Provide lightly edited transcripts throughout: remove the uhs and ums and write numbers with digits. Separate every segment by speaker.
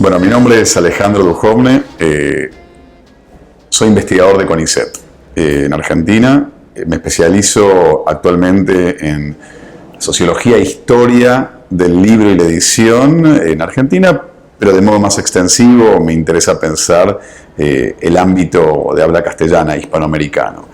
Speaker 1: Bueno, mi nombre es Alejandro Dujovne, soy investigador de CONICET en Argentina. Me especializo actualmente en sociología e historia del libro y la edición en Argentina, pero de modo más extensivo me interesa pensar el ámbito de habla castellana hispanoamericano.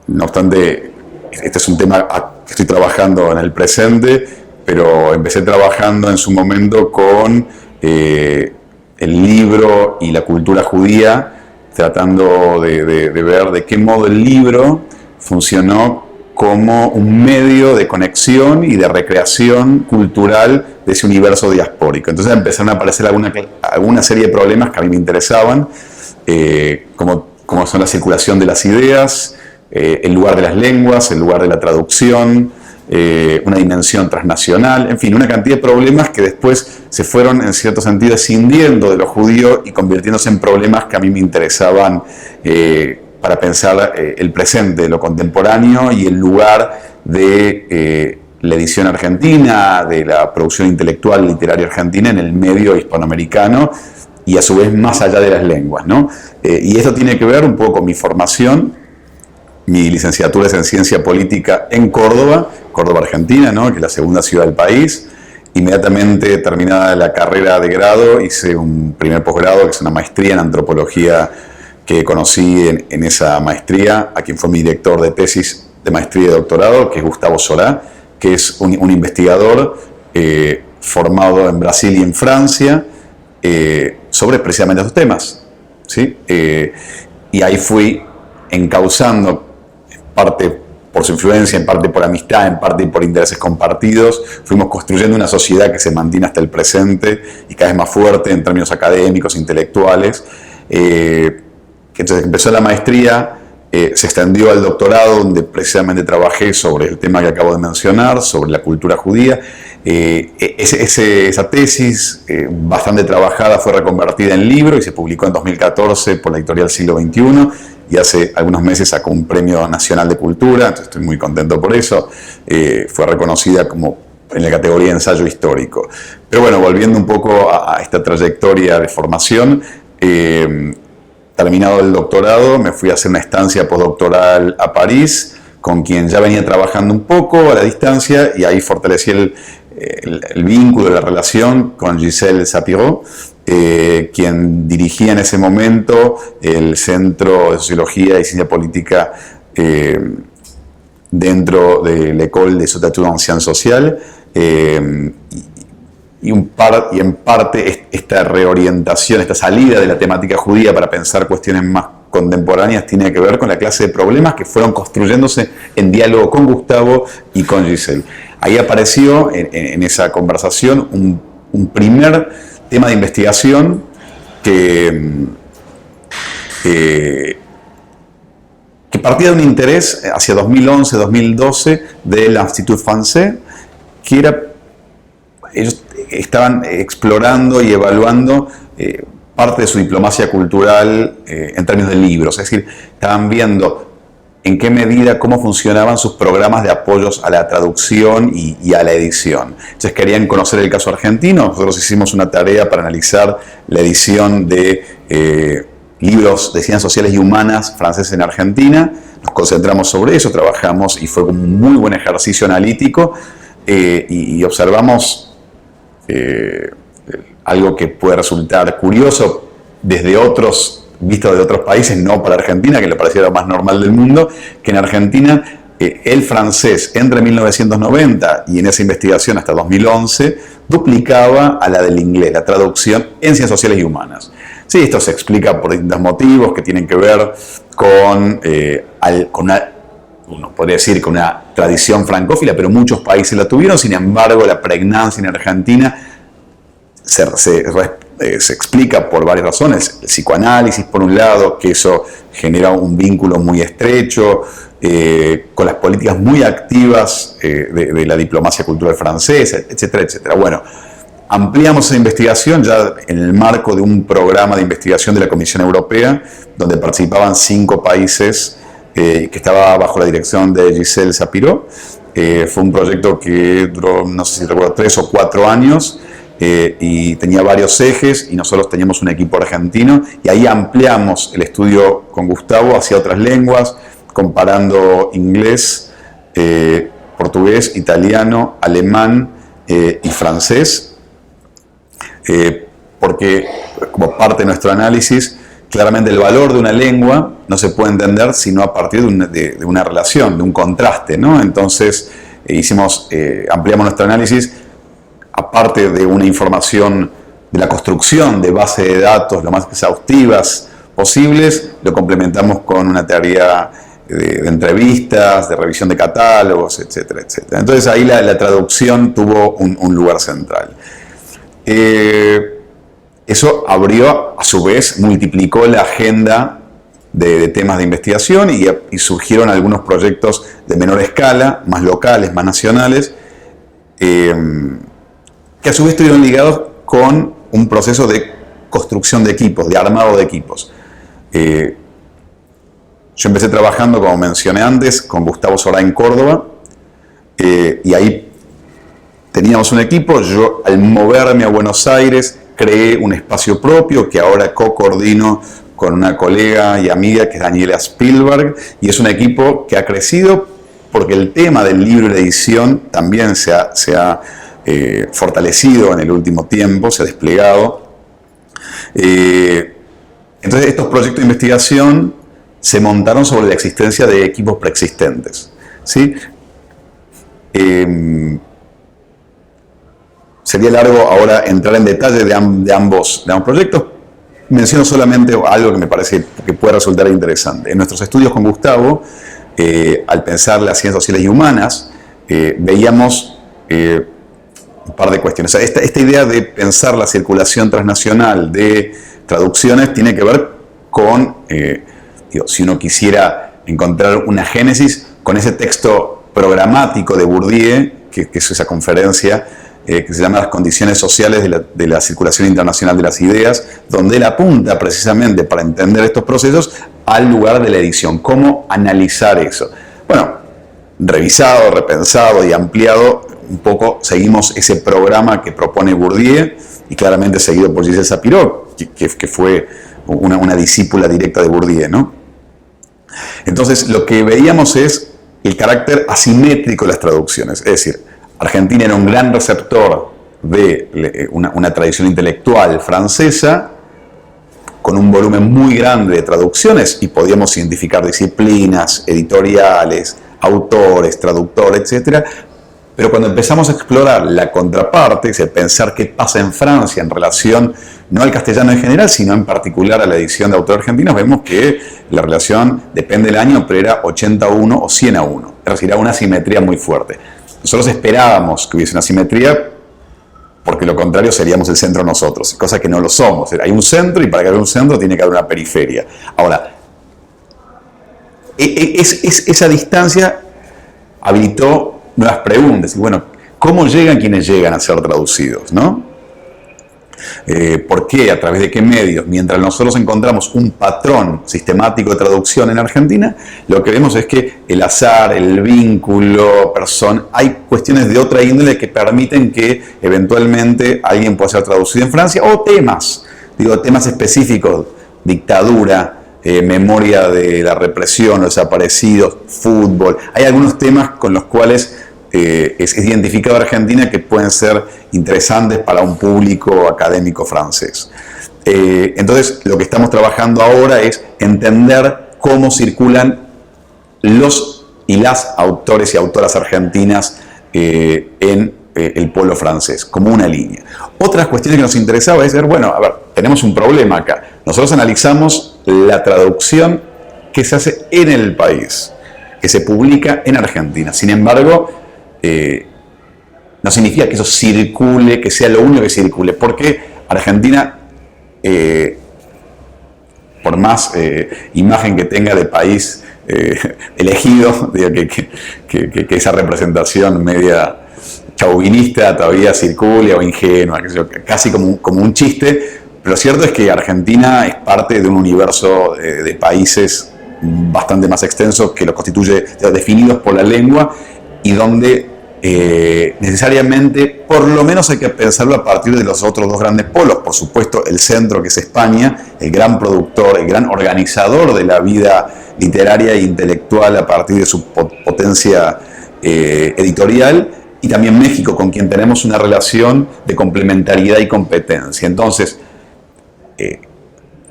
Speaker 1: No obstante, este es un tema que estoy trabajando en el presente, pero empecé trabajando en su momento con el libro y la cultura judía, tratando de ver de qué modo el libro funcionó como un medio de conexión y de recreación cultural de ese universo diaspórico. Entonces empezaron a aparecer alguna serie de problemas que a mí me interesaban, como son la circulación de las ideas, el lugar de las lenguas, el lugar de la traducción, una dimensión transnacional, en fin, una cantidad de problemas que después se fueron en cierto sentido escindiendo de lo judío y convirtiéndose en problemas que a mí me interesaban para pensar el presente, lo contemporáneo y el lugar de la edición argentina, de la producción intelectual literaria argentina en el medio hispanoamericano y a su vez más allá de las lenguas, ¿no? Y esto tiene que ver un poco con mi formación. Mi licenciatura es en Ciencia Política en Córdoba, Argentina, ¿no? Que es la segunda ciudad del país. Inmediatamente terminada la carrera de grado, hice un primer posgrado, que es una maestría en Antropología, que conocí en esa maestría a quien fue mi director de tesis de maestría y de doctorado, que es Gustavo Solá, que es un investigador formado en Brasil y en Francia sobre precisamente estos temas, ¿sí? Y ahí fui encauzando, parte por su influencia, en parte por amistad, en parte por intereses compartidos, fuimos construyendo una sociedad que se mantiene hasta el presente y cada vez más fuerte en términos académicos, intelectuales. Entonces empezó la maestría, se extendió al doctorado, donde precisamente trabajé sobre el tema que acabo de mencionar, sobre la cultura judía. Esa tesis, bastante trabajada, fue reconvertida en libro y se publicó en 2014 por la editorial Siglo XXI. Y hace algunos meses sacó un premio nacional de cultura, entonces estoy muy contento por eso. Fue reconocida como en la categoría de ensayo histórico. Pero bueno, volviendo un poco a esta trayectoria de formación, terminado el doctorado, me fui a hacer una estancia postdoctoral a París, con quien ya venía trabajando un poco a la distancia, y ahí fortalecí el vínculo, la relación con Gisèle Sapiro, quien dirigía en ese momento el Centro de Sociología y Ciencia Política dentro de l'École des Études en Sciences Sociales, y en parte esta reorientación, esta salida de la temática judía para pensar cuestiones más contemporáneas tiene que ver con la clase de problemas que fueron construyéndose en diálogo con Gustavo y con Gisèle. Ahí apareció en esa conversación un primer tema de investigación que partía de un interés hacia 2011-2012 del Institut Français, que ellos estaban explorando y evaluando parte de su diplomacia cultural en términos de libros, es decir, estaban viendo en qué medida, cómo funcionaban sus programas de apoyos a la traducción y a la edición. Entonces querían conocer el caso argentino. Nosotros hicimos una tarea para analizar la edición de libros de ciencias sociales y humanas franceses en Argentina. Nos concentramos sobre eso, trabajamos y fue un muy buen ejercicio analítico y observamos algo que puede resultar curioso visto de otros países, no para Argentina, que le parecía lo más normal del mundo, que en Argentina el francés entre 1990 y en esa investigación hasta 2011 duplicaba a la del inglés, la traducción en ciencias sociales y humanas. Sí, esto se explica por distintos motivos que tienen que ver con uno podría decir con una tradición francófila, pero muchos países la tuvieron. Sin embargo, la pregnancia en Argentina se explica por varias razones. El psicoanálisis, por un lado, que eso genera un vínculo muy estrecho con las políticas muy activas de la diplomacia cultural francesa, etcétera, etcétera. Bueno, ampliamos esa investigación ya en el marco de un programa de investigación de la Comisión Europea, donde participaban 5 países que estaba bajo la dirección de Gisèle Sapiro. Fue un proyecto que duró, no sé si recuerdo, 3 o 4 años, y tenía varios ejes y nosotros teníamos un equipo argentino y ahí ampliamos el estudio con Gustavo hacia otras lenguas, comparando inglés, portugués, italiano, alemán y francés, porque como parte de nuestro análisis, claramente el valor de una lengua no se puede entender sino a partir de una relación, de un contraste, ¿no? Entonces ampliamos nuestro análisis, aparte de una información de la construcción de base de datos lo más exhaustivas posibles, lo complementamos con una teoría de entrevistas, de revisión de catálogos, etcétera, etcétera. Entonces ahí la traducción tuvo un lugar central. Eso abrió, a su vez, multiplicó la agenda de temas de investigación y surgieron algunos proyectos de menor escala, más locales, más nacionales, que a su vez estuvieron ligados con un proceso de construcción de equipos, de armado de equipos. Yo empecé trabajando, como mencioné antes, con Gustavo Sorá en Córdoba, y ahí teníamos un equipo. Yo, al moverme a Buenos Aires, creé un espacio propio que ahora co-coordino con una colega y amiga que es Daniela Spielberg, y es un equipo que ha crecido porque el tema del libro y la edición también se ha fortalecido en el último tiempo, se ha desplegado. Entonces estos proyectos de investigación se montaron sobre la existencia de equipos preexistentes, ¿sí? Sería largo ahora entrar en detalle de ambos proyectos. Menciono solamente algo que me parece que puede resultar interesante. En nuestros estudios con Gustavo, al pensar las ciencias sociales y humanas, veíamos un par de cuestiones. O sea, esta idea de pensar la circulación transnacional de traducciones tiene que ver con, si uno quisiera encontrar una génesis, con ese texto programático de Bourdieu, que es esa conferencia que se llama Las condiciones sociales de la circulación internacional de las ideas, donde él apunta precisamente para entender estos procesos al lugar de la edición, cómo analizar eso. Bueno, revisado, repensado y ampliado, un poco seguimos ese programa que propone Bourdieu y claramente seguido por Gisèle Sapiro, que fue una discípula directa de Bourdieu, ¿no? Entonces, lo que veíamos es el carácter asimétrico de las traducciones, es decir, Argentina era un gran receptor de una tradición intelectual francesa, con un volumen muy grande de traducciones, y podíamos identificar disciplinas, editoriales, autores, traductores, etc. Pero cuando empezamos a explorar la contraparte, es decir, pensar qué pasa en Francia en relación no al castellano en general, sino en particular a la edición de autores argentinos, vemos que la relación, depende del año, pero era 80-1 o 100-1. Es decir, era una asimetría muy fuerte. Nosotros esperábamos que hubiese una asimetría, porque lo contrario seríamos el centro nosotros, cosa que no lo somos. Hay un centro y para que haya un centro tiene que haber una periferia. Ahora, esa distancia habilitó nuevas preguntas. Y bueno, ¿cómo llegan quienes llegan a ser traducidos, no? ¿Por qué? ¿A través de qué medios? Mientras nosotros encontramos un patrón sistemático de traducción en Argentina, lo que vemos es que el azar, el vínculo, hay cuestiones de otra índole que permiten que eventualmente alguien pueda ser traducido en Francia, o temas específicos, dictadura, memoria de la represión, los desaparecidos, fútbol. Hay algunos temas con los cuales es identificado Argentina que pueden ser interesantes para un público académico francés. Entonces, lo que estamos trabajando ahora es entender cómo circulan los y las autores y autoras argentinas en el pueblo francés, como una línea. Otras cuestiones que nos interesaba es ver, bueno, a ver, tenemos un problema acá. Nosotros analizamos la traducción que se hace en el país, que se publica en Argentina. Sin embargo, no significa que eso circule, que sea lo único que circule, porque Argentina, por más imagen que tenga de país elegido, digo, que esa representación media chauvinista todavía circule o ingenua, casi como un chiste, pero lo cierto es que Argentina es parte de un universo de países bastante más extenso que lo constituye, definidos por la lengua, y donde necesariamente, por lo menos hay que pensarlo a partir de los otros dos grandes polos. Por supuesto, el centro, que es España, el gran productor, el gran organizador de la vida literaria e intelectual a partir de su potencia editorial, y también México, con quien tenemos una relación de complementariedad y competencia. Entonces,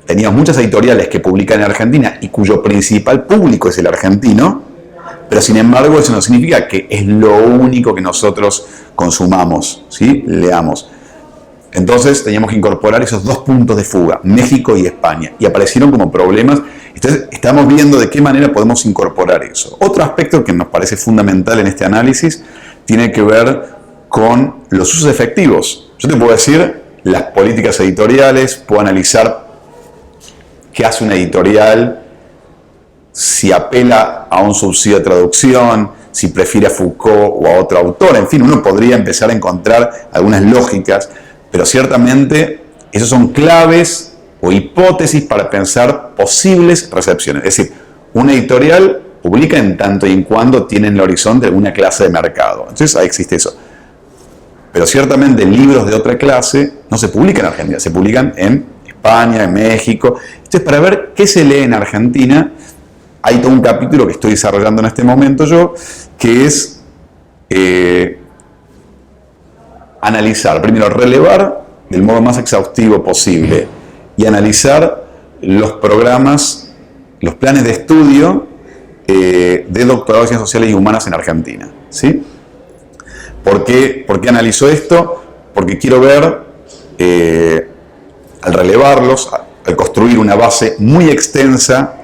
Speaker 1: teníamos muchas editoriales que publican en Argentina y cuyo principal público es el argentino, pero sin embargo eso no significa que es lo único que nosotros consumamos, ¿sí? Leamos. Entonces teníamos que incorporar esos dos puntos de fuga, México y España, y aparecieron como problemas. Entonces estamos viendo de qué manera podemos incorporar eso. Otro aspecto que nos parece fundamental en este análisis tiene que ver con los usos efectivos. Yo te puedo decir las políticas editoriales, puedo analizar qué hace una editorial, si apela a un subsidio de traducción, si prefiere a Foucault o a otro autor. En fin, uno podría empezar a encontrar algunas lógicas, pero ciertamente esos son claves o hipótesis para pensar posibles recepciones. Es decir, una editorial publica en tanto y en cuando tiene en el horizonte alguna clase de mercado. Entonces ahí existe eso. Pero ciertamente libros de otra clase no se publican en Argentina, se publican en España, en México. Entonces, para ver qué se lee en Argentina, hay todo un capítulo que estoy desarrollando en este momento yo, que es analizar, primero relevar del modo más exhaustivo posible y analizar los programas, los planes de estudio de doctorado en Ciencias Sociales y Humanas en Argentina, ¿sí? ¿Por qué analizo esto? Porque quiero ver, al relevarlos, al construir una base muy extensa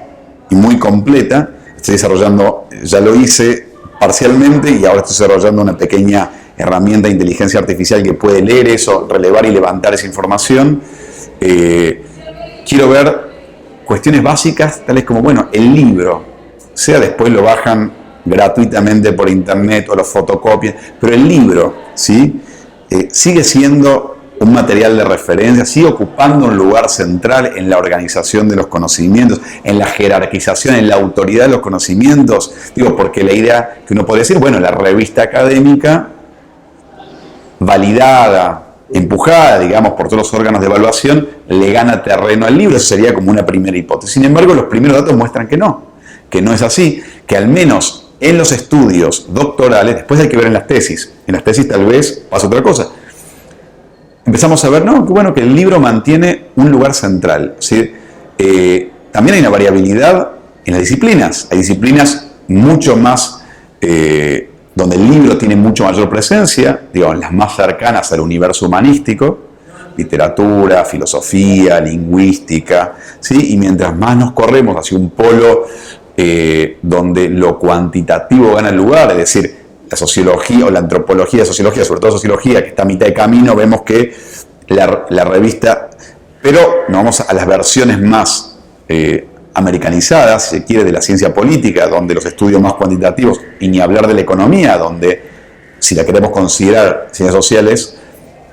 Speaker 1: y muy completa, estoy desarrollando, ya lo hice parcialmente y ahora estoy desarrollando una pequeña herramienta de inteligencia artificial que puede leer eso, relevar y levantar esa información. Quiero ver cuestiones básicas, tales como, bueno, el libro, sea después lo bajan gratuitamente por internet o lo fotocopian, pero el libro, ¿sí? Sigue siendo un material de referencia, sigue ocupando un lugar central en la organización de los conocimientos, en la jerarquización, en la autoridad de los conocimientos. Digo, porque la idea que uno puede decir, bueno, la revista académica, validada, empujada, digamos, por todos los órganos de evaluación, le gana terreno al libro. Eso sería como una primera hipótesis. Sin embargo, los primeros datos muestran que no es así, que al menos en los estudios doctorales, después hay que ver en las tesis tal vez pasa otra cosa. Empezamos a ver, que el libro mantiene un lugar central, ¿sí? También hay una variabilidad en las disciplinas. Hay disciplinas mucho más, donde el libro tiene mucho mayor presencia, digamos, las más cercanas al universo humanístico, literatura, filosofía, lingüística, ¿sí? Y mientras más nos corremos hacia un polo donde lo cuantitativo gana el lugar, es decir, la sociología o la antropología, sociología, sobre todo sociología, que está a mitad de camino, vemos que la revista, pero nos vamos a las versiones más americanizadas, si se quiere, de la ciencia política, donde los estudios más cuantitativos, y ni hablar de la economía, donde, si la queremos considerar ciencias sociales,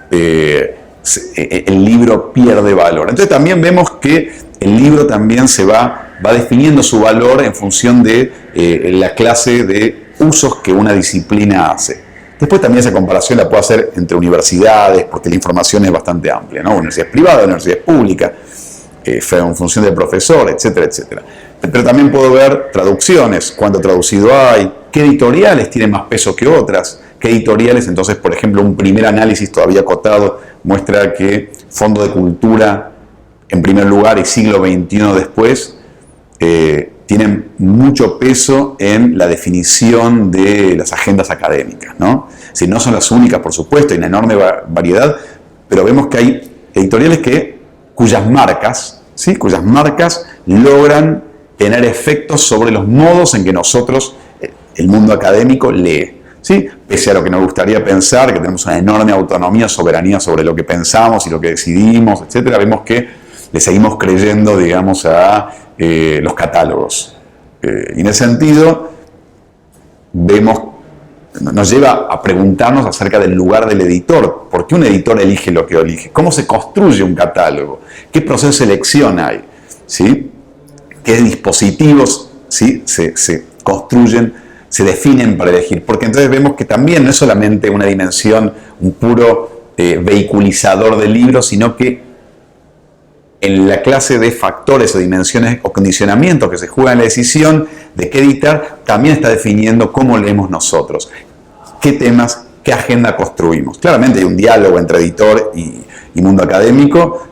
Speaker 1: el libro pierde valor. Entonces también vemos que el libro también va definiendo su valor en función de la clase de usos que una disciplina hace. Después también esa comparación la puedo hacer entre universidades, porque la información es bastante amplia, ¿no? Universidades privadas, universidades públicas, en función del profesor, etcétera, etcétera. Pero también puedo ver traducciones, cuánto traducido hay, qué editoriales tienen más peso que otras, qué editoriales. Entonces, por ejemplo, un primer análisis todavía acotado muestra que Fondo de Cultura, en primer lugar, y siglo XXI después, tienen mucho peso en la definición de las agendas académicas, ¿no? Si no son las únicas, por supuesto, hay una enorme variedad, pero vemos que hay editoriales cuyas marcas, ¿sí? Cuyas marcas logran tener efectos sobre los modos en que nosotros, el mundo académico, lee, ¿sí? Pese a lo que nos gustaría pensar, que tenemos una enorme autonomía, soberanía sobre lo que pensamos y lo que decidimos, etcétera, vemos que le seguimos creyendo, digamos, a los catálogos. Y en ese sentido, nos lleva a preguntarnos acerca del lugar del editor. ¿Por qué un editor elige lo que elige? ¿Cómo se construye un catálogo? ¿Qué proceso de selección hay? ¿Sí? ¿Qué dispositivos, ¿sí? se construyen se definen para elegir, porque entonces vemos que también no es solamente una dimensión, un puro vehiculizador del libro, sino que en la clase de factores o dimensiones o condicionamientos que se juegan en la decisión de qué editar, también está definiendo cómo leemos nosotros, qué temas, qué agenda construimos. Claramente hay un diálogo entre editor y mundo académico,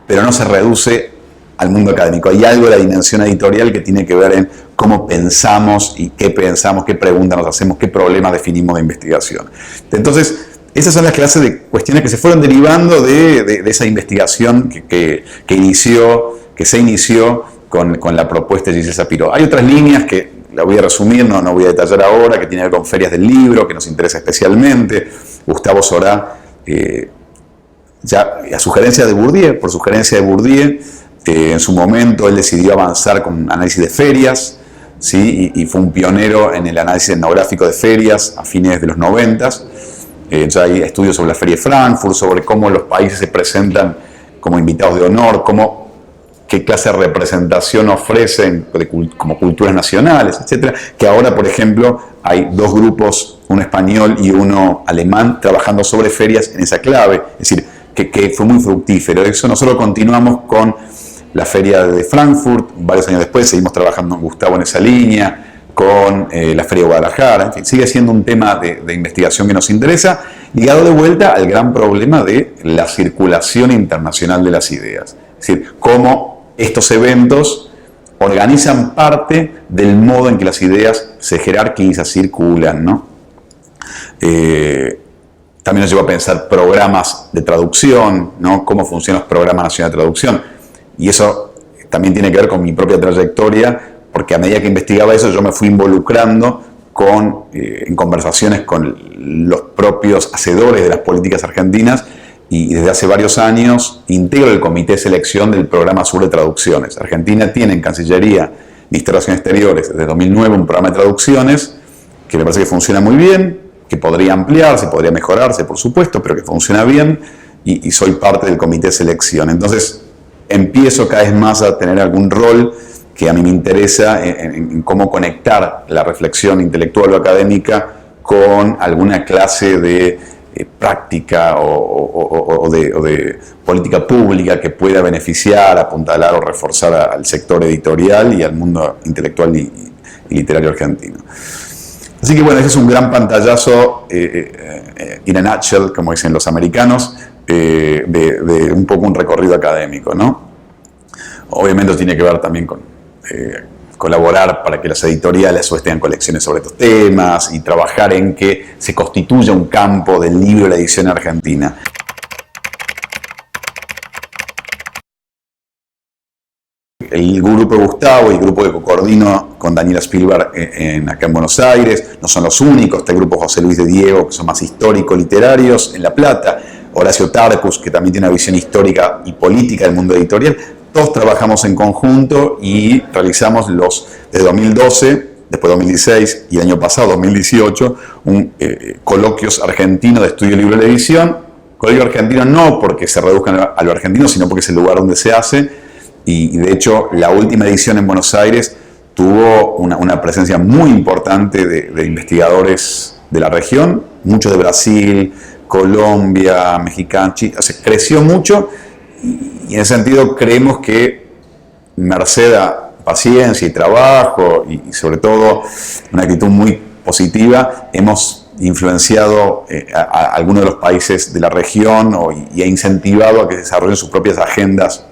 Speaker 1: pero no se reduce al mundo académico. Hay algo de la dimensión editorial que tiene que ver en cómo pensamos y qué pensamos, qué preguntas nos hacemos, qué problemas definimos de investigación. Entonces, esas son las clases de cuestiones que se fueron derivando de esa investigación que se inició con la propuesta de Giselle Sapiro. Hay otras líneas que la voy a resumir, no voy a detallar ahora, que tienen que ver con ferias del libro, que nos interesa especialmente. Gustavo Sorá, ya a sugerencia de Bourdieu, por sugerencia de Bourdieu, en su momento él decidió avanzar con análisis de ferias, ¿sí? y fue un pionero en el análisis etnográfico de ferias a fines de los 90. Ya hay estudios sobre la Feria de Frankfurt, sobre cómo los países se presentan como invitados de honor, qué clase de representación ofrecen como culturas nacionales, etc. Que ahora, por ejemplo, hay dos grupos, uno español y uno alemán, trabajando sobre ferias en esa clave. Es decir, que fue muy fructífero. Eso nosotros continuamos con la Feria de Frankfurt, varios años después seguimos trabajando, Gustavo, en esa línea, con la Feria de Guadalajara. En fin, sigue siendo un tema de investigación que nos interesa, ligado de vuelta al gran problema de la circulación internacional de las ideas. Es decir, cómo estos eventos organizan parte del modo en que las ideas se jerarquizan, circulan, ¿no? También nos llevó a pensar programas de traducción, ¿no? Cómo funcionan los programas nacionales de traducción. Y eso también tiene que ver con mi propia trayectoria, porque a medida que investigaba eso yo me fui involucrando en conversaciones con los propios hacedores de las políticas argentinas, y desde hace varios años integro el comité de selección del programa Sur de Traducciones. Argentina tiene en Cancillería, Ministerio de Relaciones Exteriores, desde 2009 un programa de traducciones que me parece que funciona muy bien, que podría ampliarse, podría mejorarse, por supuesto, pero que funciona bien, y soy parte del comité de selección. Entonces empiezo cada vez más a tener algún rol que a mí me interesa en cómo conectar la reflexión intelectual o académica con alguna clase de práctica o de política pública que pueda beneficiar, apuntalar o reforzar al sector editorial y al mundo intelectual y literario argentino. Así que bueno, ese es un gran pantallazo, in a nutshell, como dicen los americanos, de un poco un recorrido académico, ¿no? Obviamente tiene que ver también con colaborar para que las editoriales tengan colecciones sobre estos temas y trabajar en que se constituya un campo del libro y la edición argentina. El grupo de Gustavo y el grupo que coordino con Daniela Spielberg acá en Buenos Aires no son los únicos. Está el grupo José Luis de Diego, que son más histórico-literarios en La Plata. Horacio Tarcus, que también tiene una visión histórica y política del mundo editorial. Todos trabajamos en conjunto y realizamos desde 2012, después 2016 y el año pasado, 2018, coloquios argentinos de estudio libre de edición. Coloquio argentino no porque se reduzcan a lo argentino, sino porque es el lugar donde se hace. Y de hecho, la última edición en Buenos Aires tuvo una presencia muy importante de investigadores de la región, muchos de Brasil, Colombia, Mexicano, Chile. O sea, creció mucho. Y en ese sentido creemos que merced a paciencia y trabajo y sobre todo una actitud muy positiva hemos influenciado a algunos de los países de la región y ha incentivado a que desarrollen sus propias agendas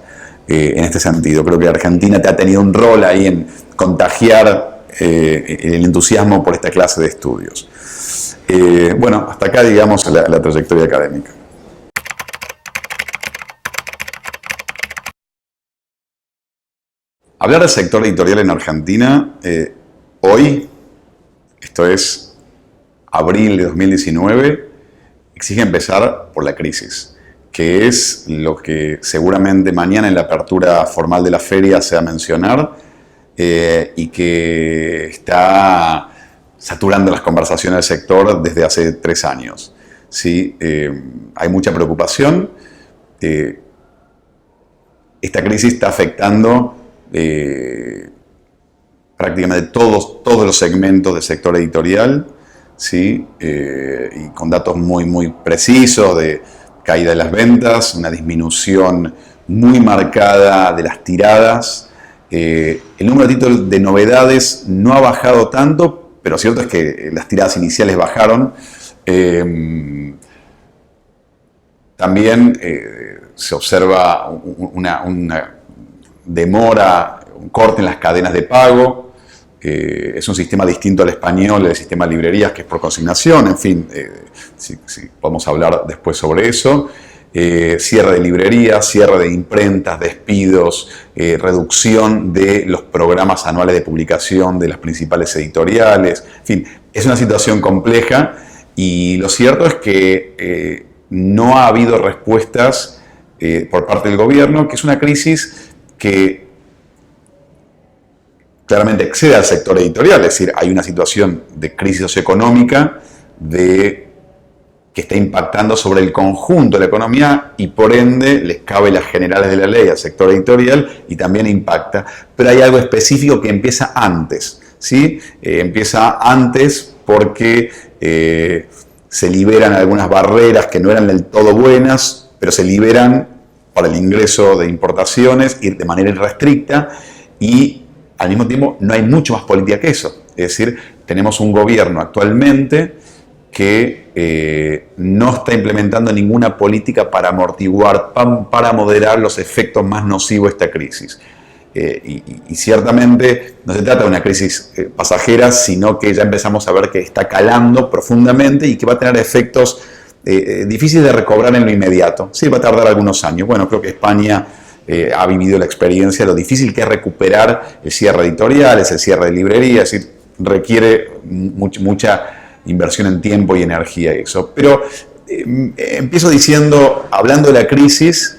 Speaker 1: en este sentido. Creo que Argentina ha tenido un rol ahí en contagiar el entusiasmo por esta clase de estudios. Bueno, hasta acá digamos la trayectoria académica. Hablar del sector editorial en Argentina, hoy, esto es abril de 2019, exige empezar por la crisis, que es lo que seguramente mañana en la apertura formal de la feria se va a mencionar y que está saturando las conversaciones del sector desde hace 3 años. ¿Sí? Hay mucha preocupación. Esta crisis está afectando prácticamente todos los segmentos del sector editorial, ¿sí? Y con datos muy precisos de caída de las ventas, una disminución muy marcada de las tiradas. El número de títulos de novedades no ha bajado tanto, pero cierto es que las tiradas iniciales bajaron. También se observa una demora, un corte en las cadenas de pago. Es un sistema distinto al español, el sistema de librerías, que es por consignación. En fin, si podemos hablar después sobre eso. Cierre de librerías, cierre de imprentas, despidos, reducción de los programas anuales de publicación de las principales editoriales. En fin, es una situación compleja y lo cierto es que no ha habido respuestas por parte del gobierno, que es una crisis que claramente excede al sector editorial, es decir, hay una situación de crisis socioeconómica que está impactando sobre el conjunto de la economía y por ende les cabe las generales de la ley al sector editorial y también impacta. Pero hay algo específico que empieza antes, ¿sí? Empieza antes porque se liberan algunas barreras que no eran del todo buenas, pero se liberan para el ingreso de importaciones y de manera irrestricta y al mismo tiempo no hay mucho más política que eso. Es decir, tenemos un gobierno actualmente que no está implementando ninguna política para amortiguar, para moderar los efectos más nocivos de esta crisis. Y ciertamente no se trata de una crisis pasajera, sino que ya empezamos a ver que está calando profundamente y que va a tener efectos difíciles de recobrar en lo inmediato. Sí, va a tardar algunos años. Bueno, creo que España ha vivido la experiencia de lo difícil que es recuperar el cierre editorial, el cierre de librerías, es decir, requiere mucha inversión en tiempo y energía y eso. Pero empiezo diciendo, hablando de la crisis,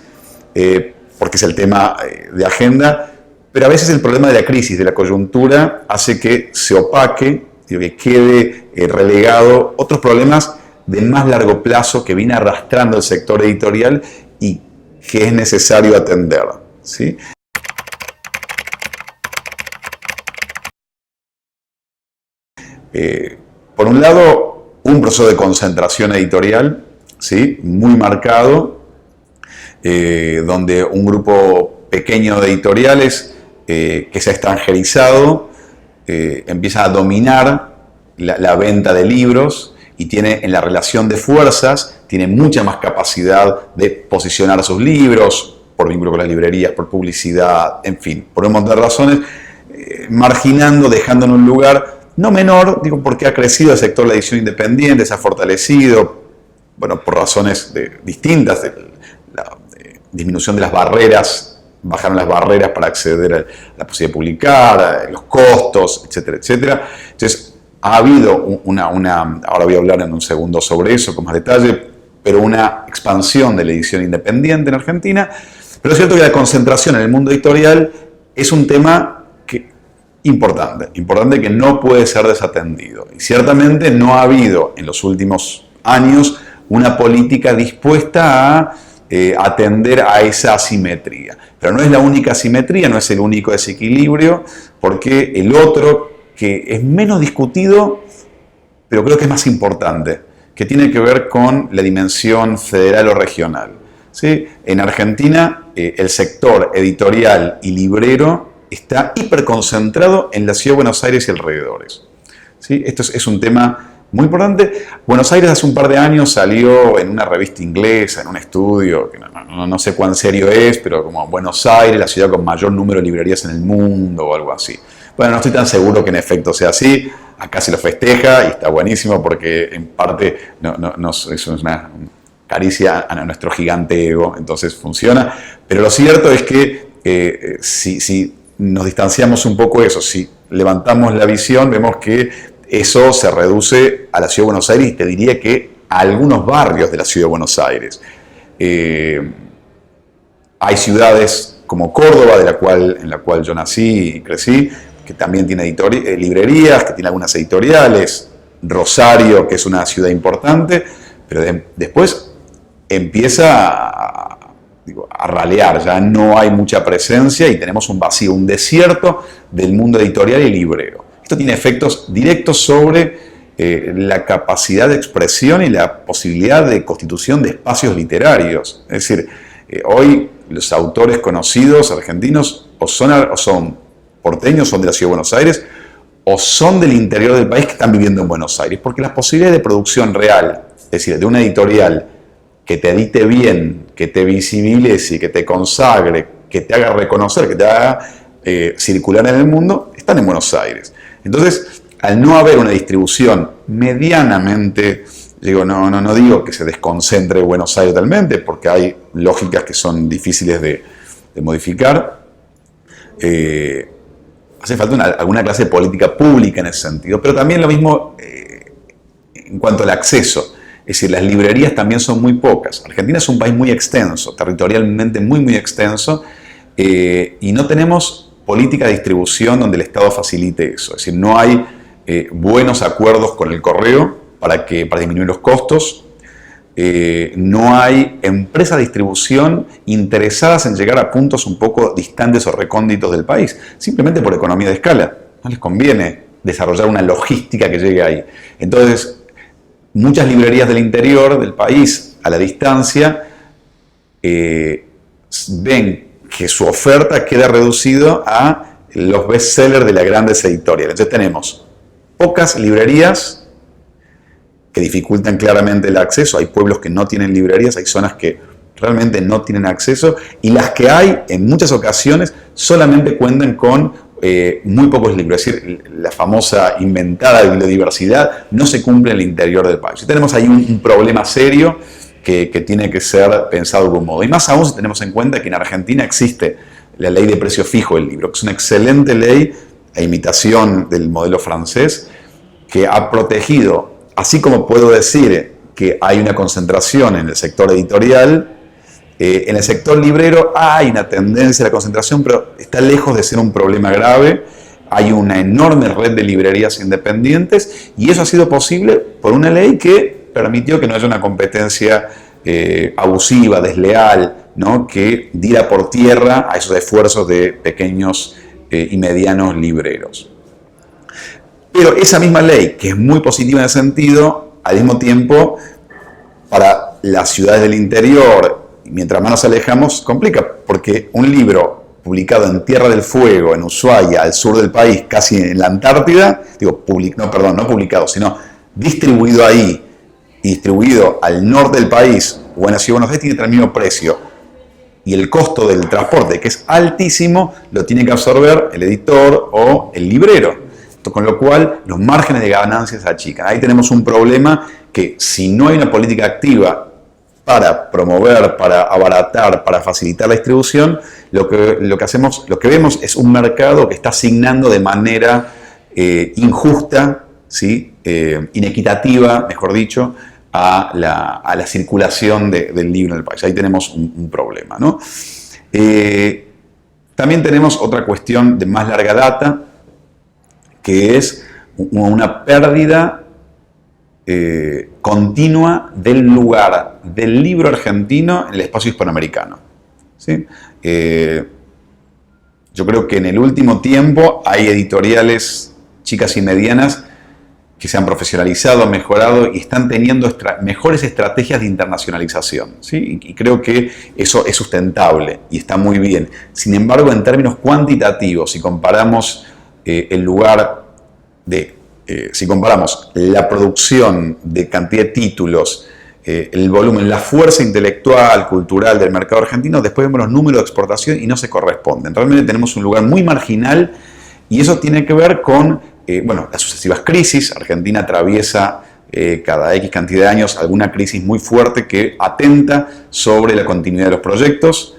Speaker 1: porque es el tema de agenda, pero a veces el problema de la crisis, de la coyuntura, hace que se opaque, que quede relegado otros problemas de más largo plazo que viene arrastrando el sector editorial y que es necesario atender, ¿sí? Por un lado, un proceso de concentración editorial, ¿sí? Muy marcado, donde un grupo pequeño de editoriales que se ha extranjerizado empieza a dominar la venta de libros y tiene en la relación de fuerzas, tiene mucha más capacidad de posicionar sus libros por vínculo con las librerías, por publicidad, en fin, por un montón de razones, marginando, dejando en un lugar no menor, digo, porque ha crecido el sector de la edición independiente, se ha fortalecido, bueno, por razones distintas, la disminución de las barreras, bajaron las barreras para acceder a la posibilidad de publicar, los costos, etcétera, etcétera. Entonces, ha habido ahora voy a hablar en un segundo sobre eso con más detalle, pero una expansión de la edición independiente en Argentina. Pero es cierto que la concentración en el mundo editorial es un tema importante que no puede ser desatendido. Y ciertamente no ha habido en los últimos años una política dispuesta a atender a esa asimetría. Pero no es la única asimetría, no es el único desequilibrio, porque el otro, que es menos discutido, pero creo que es más importante, que tiene que ver con la dimensión federal o regional. ¿Sí? En Argentina, el sector editorial y librero está hiperconcentrado en la ciudad de Buenos Aires y alrededores. ¿Sí? Esto es un tema muy importante. Buenos Aires hace un par de años salió en una revista inglesa, en un estudio, que no sé cuán serio es, pero como Buenos Aires, la ciudad con mayor número de librerías en el mundo o algo así. Bueno, no estoy tan seguro que en efecto sea así. Acá se lo festeja y está buenísimo porque en parte es una caricia a nuestro gigante ego, entonces funciona. Pero lo cierto es que si nos distanciamos un poco de eso, si levantamos la visión, vemos que eso se reduce a la Ciudad de Buenos Aires y te diría que a algunos barrios de la Ciudad de Buenos Aires. Hay ciudades como Córdoba, en la cual yo nací y crecí, que también tiene librerías, que tiene algunas editoriales, Rosario, que es una ciudad importante, pero después empieza a ralear, ya no hay mucha presencia y tenemos un vacío, un desierto del mundo editorial y librero. Esto tiene efectos directos sobre la capacidad de expresión y la posibilidad de constitución de espacios literarios. Es decir, hoy los autores conocidos argentinos o son porteños, son de la Ciudad de Buenos Aires, o son del interior del país que están viviendo en Buenos Aires, porque las posibilidades de producción real, es decir, de una editorial que te edite bien, que te visibilice, que te consagre, que te haga reconocer, que te haga circular en el mundo, están en Buenos Aires. Entonces, al no haber una distribución medianamente, no digo que se desconcentre Buenos Aires totalmente, porque hay lógicas que son difíciles de modificar, hace falta alguna clase de política pública en ese sentido, pero también lo mismo en cuanto al acceso. Es decir, las librerías también son muy pocas. Argentina es un país muy extenso, territorialmente muy, muy extenso, y no tenemos política de distribución donde el Estado facilite eso. Es decir, no hay buenos acuerdos con el correo para disminuir los costos. No hay empresas de distribución interesadas en llegar a puntos un poco distantes o recónditos del país, simplemente por economía de escala. No les conviene desarrollar una logística que llegue ahí. Entonces, muchas librerías del interior del país, a la distancia, ven que su oferta queda reducida a los bestsellers de las grandes editoriales. Entonces tenemos pocas librerías que dificultan claramente el acceso. Hay pueblos que no tienen librerías, hay zonas que realmente no tienen acceso, y las que hay, en muchas ocasiones, solamente cuentan con muy pocos libros. Es decir, la famosa inventada biodiversidad no se cumple en el interior del país. Y tenemos ahí un problema serio que tiene que ser pensado de algún modo. Y más aún si tenemos en cuenta que en Argentina existe la ley de precio fijo del libro, que es una excelente ley, a imitación del modelo francés, que ha protegido, así como puedo decir que hay una concentración en el sector editorial, en el sector librero hay una tendencia a la concentración, pero está lejos de ser un problema grave. Hay una enorme red de librerías independientes y eso ha sido posible por una ley que permitió que no haya una competencia abusiva, desleal, ¿no?, que diera por tierra a esos esfuerzos de pequeños y medianos libreros. Pero esa misma ley, que es muy positiva en ese sentido, al mismo tiempo, para las ciudades del interior, mientras más nos alejamos, complica, porque un libro publicado en Tierra del Fuego, en Ushuaia, al sur del país, casi en la Antártida, no publicado, sino distribuido ahí, y distribuido al norte del país, o en la Ciudad de Buenos Aires, tiene el mismo precio. Y el costo del transporte, que es altísimo, lo tiene que absorber el editor o el librero. Con lo cual, los márgenes de ganancias se achican. Ahí tenemos un problema que, si no hay una política activa para promover, para abaratar, para facilitar la distribución, lo que vemos es un mercado que está asignando de manera injusta, ¿sí?, inequitativa, mejor dicho, a la circulación del libro en el país. Ahí tenemos un problema, ¿no? También tenemos otra cuestión de más larga data, que es una pérdida continua del lugar del libro argentino en el espacio hispanoamericano, ¿sí? Yo creo que en el último tiempo hay editoriales chicas y medianas que se han profesionalizado, mejorado y están teniendo mejores estrategias de internacionalización, ¿sí? Y creo que eso es sustentable y está muy bien. Sin embargo, en términos cuantitativos, si comparamos si comparamos la producción de cantidad de títulos, el volumen, la fuerza intelectual, cultural del mercado argentino, después vemos los números de exportación y no se corresponden. Realmente tenemos un lugar muy marginal y eso tiene que ver con las sucesivas crisis. Argentina atraviesa cada X cantidad de años alguna crisis muy fuerte que atenta sobre la continuidad de los proyectos.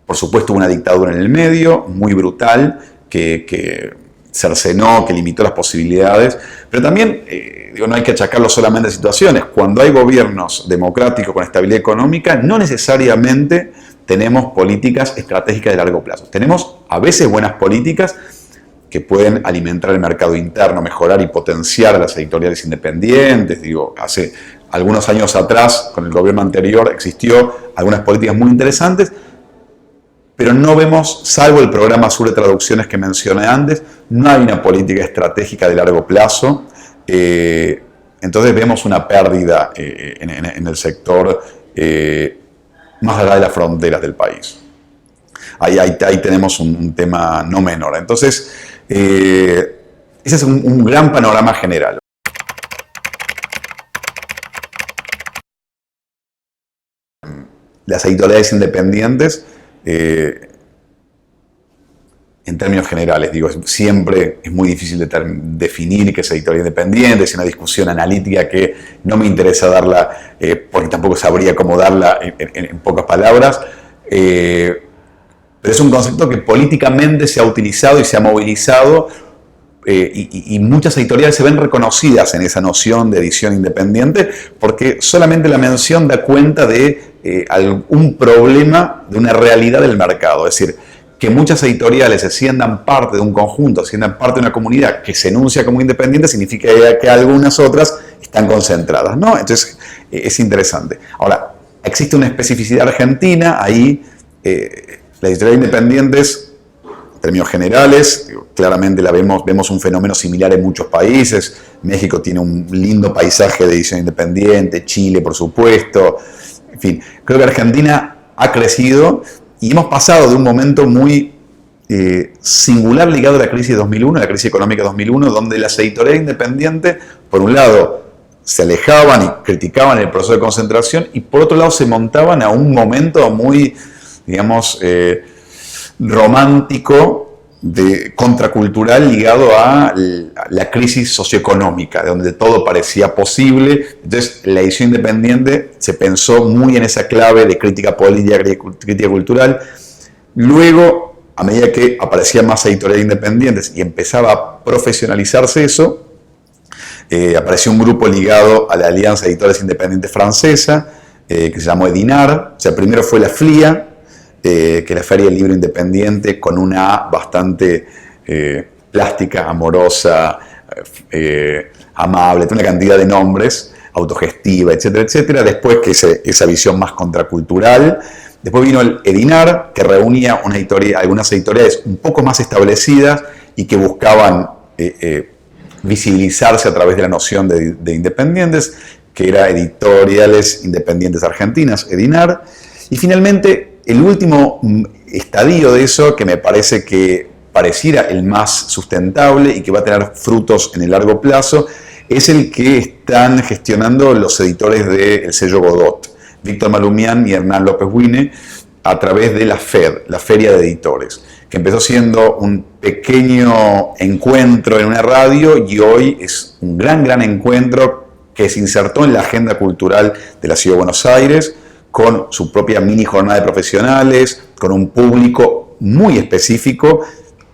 Speaker 1: Por supuesto, hubo una dictadura en el medio, muy brutal, que cercenó, que limitó las posibilidades, pero también no hay que achacarlo solamente a situaciones. Cuando hay gobiernos democráticos con estabilidad económica, no necesariamente tenemos políticas estratégicas de largo plazo. Tenemos a veces buenas políticas que pueden alimentar el mercado interno, mejorar y potenciar a las editoriales independientes. Hace algunos años atrás, con el gobierno anterior, existió algunas políticas muy interesantes, pero no vemos, salvo el programa Sur de Traducciones que mencioné antes, no hay una política estratégica de largo plazo. Entonces vemos una pérdida en el sector más allá de las fronteras del país. Ahí tenemos un tema no menor. Entonces, ese es un gran panorama general. Las editoriales independientes, en términos generales, digo, siempre es muy difícil definir qué es editorial independiente, es una discusión analítica que no me interesa darla, porque tampoco sabría cómo darla en pocas palabras, pero es un concepto que políticamente se ha utilizado y se ha movilizado, y muchas editoriales se ven reconocidas en esa noción de edición independiente, porque solamente la mención da cuenta de algún problema, de una realidad del mercado, es decir, que muchas editoriales se sientan parte de un conjunto, se sientan parte de una comunidad que se enuncia como independiente, significa que algunas otras están concentradas, ¿no? Entonces, es interesante. Ahora, existe una especificidad argentina, ahí las editoriales independientes, en términos generales, claramente vemos un fenómeno similar en muchos países. México tiene un lindo paisaje de edición independiente, Chile, por supuesto. En fin, creo que Argentina ha crecido y hemos pasado de un momento muy singular ligado a la crisis de 2001, a la crisis económica de 2001, donde las editoriales independientes, por un lado, se alejaban y criticaban el proceso de concentración, y por otro lado se montaban a un momento muy, digamos, romántico, contracultural, ligado a la crisis socioeconómica, donde todo parecía posible. Entonces, la edición independiente se pensó muy en esa clave de crítica política, crítica cultural. Luego, a medida que aparecían más editoriales independientes y empezaba a profesionalizarse eso, apareció un grupo ligado a la Alianza de Editores Independientes Francesa, que se llamó Edinar. O sea, primero fue la FLIA, que es la Feria del Libro Independiente, con una A bastante plástica, amorosa, amable, una cantidad de nombres, autogestiva, etcétera, etcétera. Después que esa visión más contracultural. Después vino el Edinar, que reunía algunas editoriales un poco más establecidas y que buscaban visibilizarse a través de la noción de independientes, que era Editoriales Independientes Argentinas, Edinar. Y finalmente, el último estadio de eso, que me parece que pareciera el más sustentable y que va a tener frutos en el largo plazo, es el que están gestionando los editores del sello Godot, Víctor Malumián y Hernán López Wine, a través de la FED, la Feria de Editores, que empezó siendo un pequeño encuentro en una radio y hoy es un gran encuentro que se insertó en la agenda cultural de la Ciudad de Buenos Aires, con su propia mini jornada de profesionales, con un público muy específico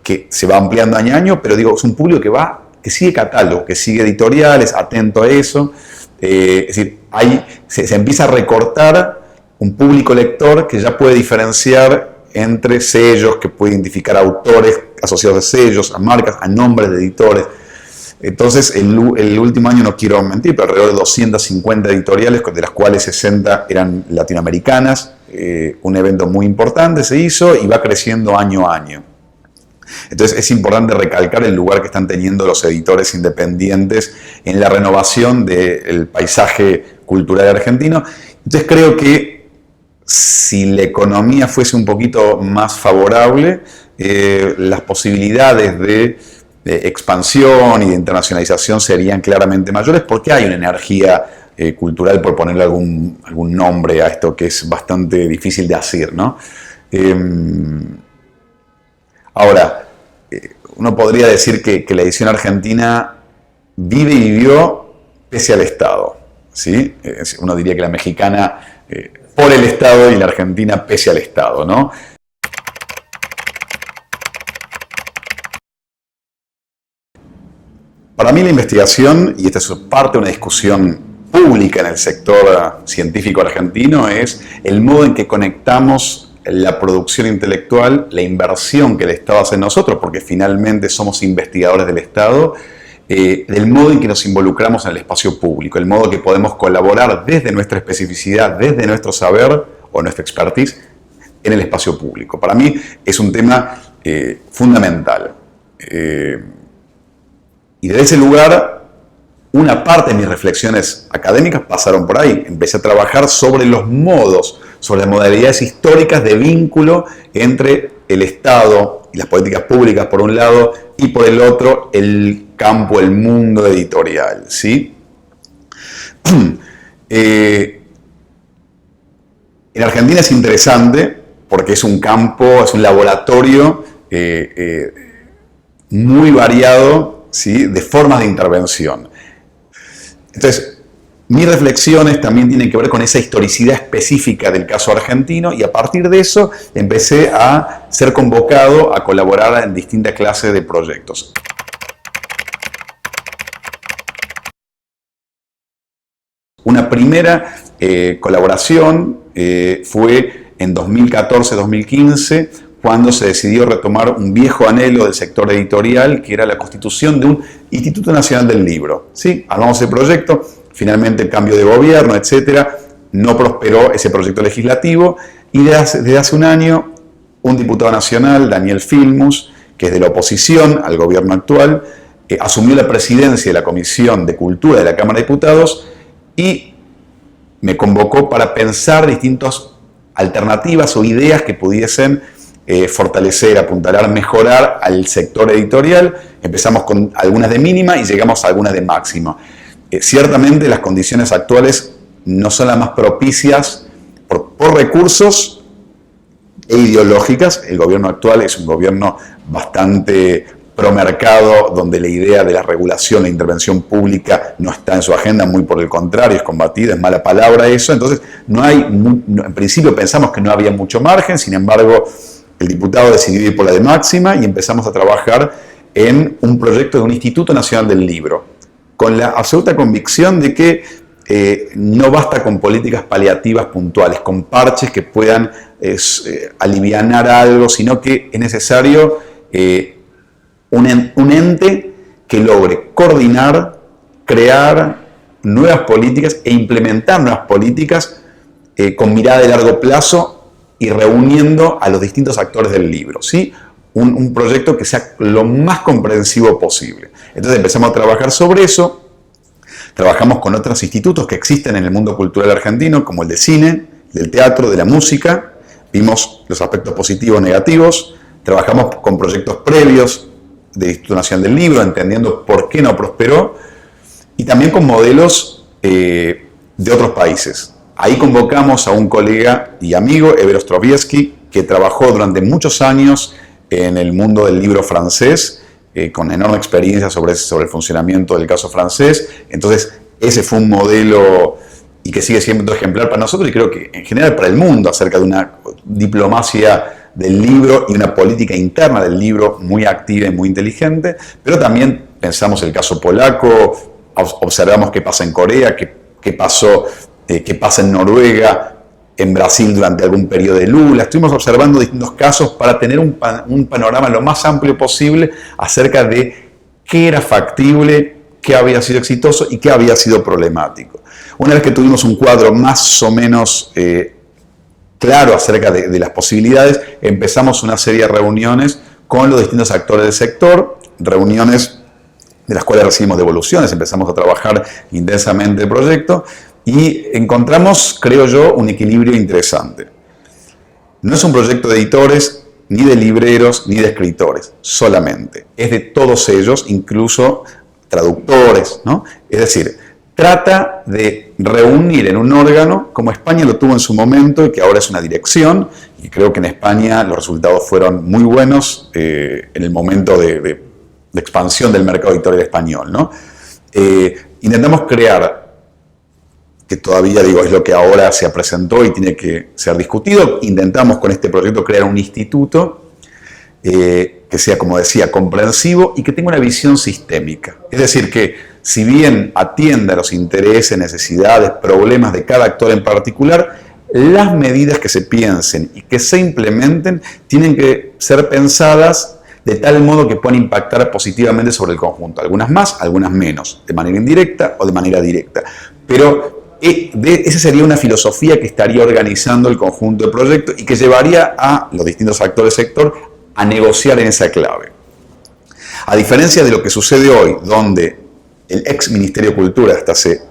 Speaker 1: que se va ampliando año a año, pero digo, es un público que sigue catálogo, que sigue editoriales, atento a eso. Es decir, ahí se empieza a recortar un público lector que ya puede diferenciar entre sellos, que puede identificar autores asociados a sellos, a marcas, a nombres de editores. Entonces, el último año, no quiero mentir, pero alrededor de 250 editoriales, de las cuales 60 eran latinoamericanas. Un evento muy importante se hizo y va creciendo año a año. Entonces, es importante recalcar el lugar que están teniendo los editores independientes en la renovación del paisaje cultural argentino. Entonces, creo que si la economía fuese un poquito más favorable, las posibilidades de expansión y de internacionalización serían claramente mayores, porque hay una energía cultural, por ponerle algún nombre a esto que es bastante difícil de hacer, ¿no? Ahora, uno podría decir que la edición argentina vive y vivió pese al Estado, ¿sí? Uno diría que la mexicana por el Estado y la argentina pese al Estado, ¿no? Para mí la investigación, y esta es parte de una discusión pública en el sector científico argentino, es el modo en que conectamos la producción intelectual, la inversión que el Estado hace en nosotros, porque finalmente somos investigadores del Estado, del modo en que nos involucramos en el espacio público, el modo que podemos colaborar desde nuestra especificidad, desde nuestro saber o nuestra expertise, en el espacio público. Para mí es un tema fundamental. Y desde ese lugar, una parte de mis reflexiones académicas pasaron por ahí. Empecé a trabajar sobre los modos, sobre las modalidades históricas de vínculo entre el Estado y las políticas públicas por un lado y por el otro el campo, el mundo editorial, ¿sí? En Argentina es interesante porque es un campo, es un laboratorio muy variado, ¿sí?, de formas de intervención. Entonces, mis reflexiones también tienen que ver con esa historicidad específica del caso argentino y a partir de eso empecé a ser convocado a colaborar en distintas clases de proyectos. Una primera colaboración fue en 2014-2015, cuando se decidió retomar un viejo anhelo del sector editorial, que era la constitución de un Instituto Nacional del Libro. ¿Sí? Armamos el proyecto, finalmente el cambio de gobierno, etcétera, no prosperó ese proyecto legislativo y desde hace un año un diputado nacional, Daniel Filmus, que es de la oposición al gobierno actual, asumió la presidencia de la Comisión de Cultura de la Cámara de Diputados y me convocó para pensar distintas alternativas o ideas que pudiesen fortalecer, apuntalar, mejorar al sector editorial. Empezamos con algunas de mínima y llegamos a algunas de máxima. Ciertamente las condiciones actuales no son las más propicias por recursos e ideológicas. El gobierno actual es un gobierno bastante promercado, donde la idea de la regulación, la intervención pública no está en su agenda, muy por el contrario, es combatida, es mala palabra eso. Entonces, en principio pensamos que no había mucho margen, sin embargo, el diputado decidió ir por la de máxima y empezamos a trabajar en un proyecto de un Instituto Nacional del Libro, con la absoluta convicción de que no basta con políticas paliativas puntuales, con parches que puedan alivianar algo, sino que es necesario un ente que logre coordinar, crear nuevas políticas e implementar nuevas políticas con mirada de largo plazo y reuniendo a los distintos actores del libro, ¿sí? Un proyecto que sea lo más comprensivo posible. Entonces empezamos a trabajar sobre eso, trabajamos con otros institutos que existen en el mundo cultural argentino, como el de cine, del teatro, de la música, vimos los aspectos positivos y negativos, trabajamos con proyectos previos del Instituto Nacional del Libro, entendiendo por qué no prosperó, y también con modelos de otros países. Ahí convocamos a un colega y amigo, Eber Ostrovsky, que trabajó durante muchos años en el mundo del libro francés, con enorme experiencia sobre el funcionamiento del caso francés. Entonces, ese fue un modelo y que sigue siendo ejemplar para nosotros y creo que en general para el mundo, acerca de una diplomacia del libro y una política interna del libro muy activa y muy inteligente. Pero también pensamos el caso polaco, observamos qué pasa en Corea, qué pasa en Noruega, en Brasil durante algún periodo de Lula. Estuvimos observando distintos casos para tener un panorama lo más amplio posible acerca de qué era factible, qué había sido exitoso y qué había sido problemático. Una vez que tuvimos un cuadro más o menos claro acerca de las posibilidades, empezamos una serie de reuniones con los distintos actores del sector, reuniones de las cuales recibimos devoluciones, empezamos a trabajar intensamente el proyecto, y encontramos, creo yo, un equilibrio interesante. No es un proyecto de editores, ni de libreros, ni de escritores, solamente. Es de todos ellos, incluso traductores, ¿no? Es decir, trata de reunir en un órgano, como España lo tuvo en su momento y que ahora es una dirección, y creo que en España los resultados fueron muy buenos en el momento de expansión del mercado editorial español, ¿no? Intentamos crear, que todavía digo es lo que ahora se presentó y tiene que ser discutido, intentamos con este proyecto crear un instituto que sea, como decía, comprensivo y que tenga una visión sistémica. Es decir, que si bien atienda a los intereses, necesidades, problemas de cada actor en particular, las medidas que se piensen y que se implementen tienen que ser pensadas de tal modo que puedan impactar positivamente sobre el conjunto. Algunas más, algunas menos, de manera indirecta o de manera directa. Pero esa sería una filosofía que estaría organizando el conjunto de proyectos y que llevaría a los distintos actores del sector a negociar en esa clave. A diferencia de lo que sucede hoy, donde el ex Ministerio de Cultura, hasta hace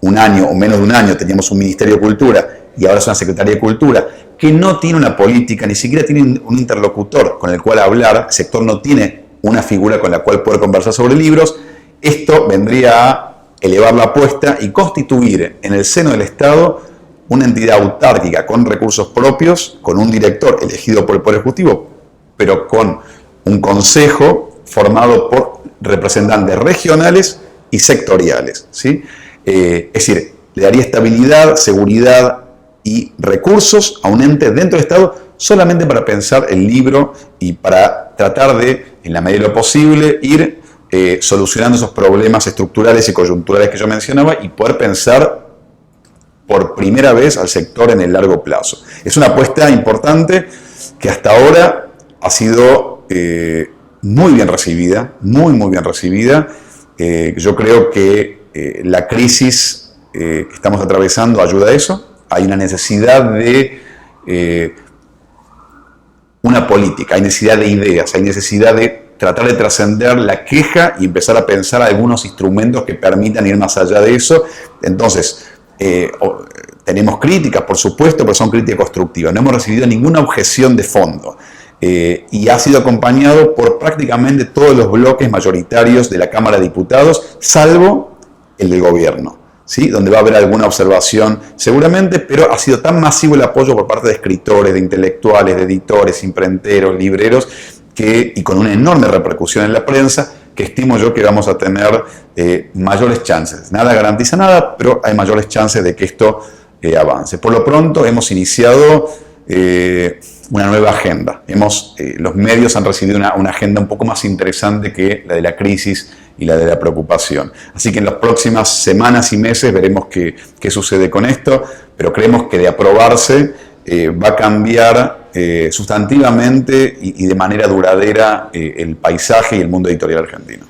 Speaker 1: un año o menos de un año teníamos un Ministerio de Cultura y ahora es una Secretaría de Cultura, que no tiene una política, ni siquiera tiene un interlocutor con el cual hablar, el sector no tiene una figura con la cual poder conversar sobre libros, esto vendría a elevar la apuesta y constituir en el seno del Estado una entidad autárquica con recursos propios, con un director elegido por el Poder Ejecutivo, pero con un consejo formado por representantes regionales y sectoriales, ¿sí? Es decir, le daría estabilidad, seguridad y recursos a un ente dentro del Estado solamente para pensar el libro y para tratar de, en la medida de lo posible, ir solucionando esos problemas estructurales y coyunturales que yo mencionaba y poder pensar por primera vez al sector en el largo plazo. Es una apuesta importante que hasta ahora ha sido muy bien recibida, muy bien recibida. Yo creo que la crisis que estamos atravesando ayuda a eso. Hay una necesidad de una política, hay necesidad de ideas, hay necesidad de tratar de trascender la queja y empezar a pensar algunos instrumentos que permitan ir más allá de eso. Entonces, tenemos críticas, por supuesto, pero son críticas constructivas. No hemos recibido ninguna objeción de fondo. Y ha sido acompañado por prácticamente todos los bloques mayoritarios de la Cámara de Diputados, salvo el del gobierno, ¿sí? Donde va a haber alguna observación seguramente, pero ha sido tan masivo el apoyo por parte de escritores, de intelectuales, de editores, imprenteros, libreros, y con una enorme repercusión en la prensa, que estimo yo que vamos a tener mayores chances. Nada garantiza nada, pero hay mayores chances de que esto avance. Por lo pronto hemos iniciado una nueva agenda. Los medios han recibido una agenda un poco más interesante que la de la crisis y la de la preocupación. Así que en las próximas semanas y meses veremos qué sucede con esto, pero creemos que de aprobarse va a cambiar sustantivamente y de manera duradera el paisaje y el mundo editorial argentino.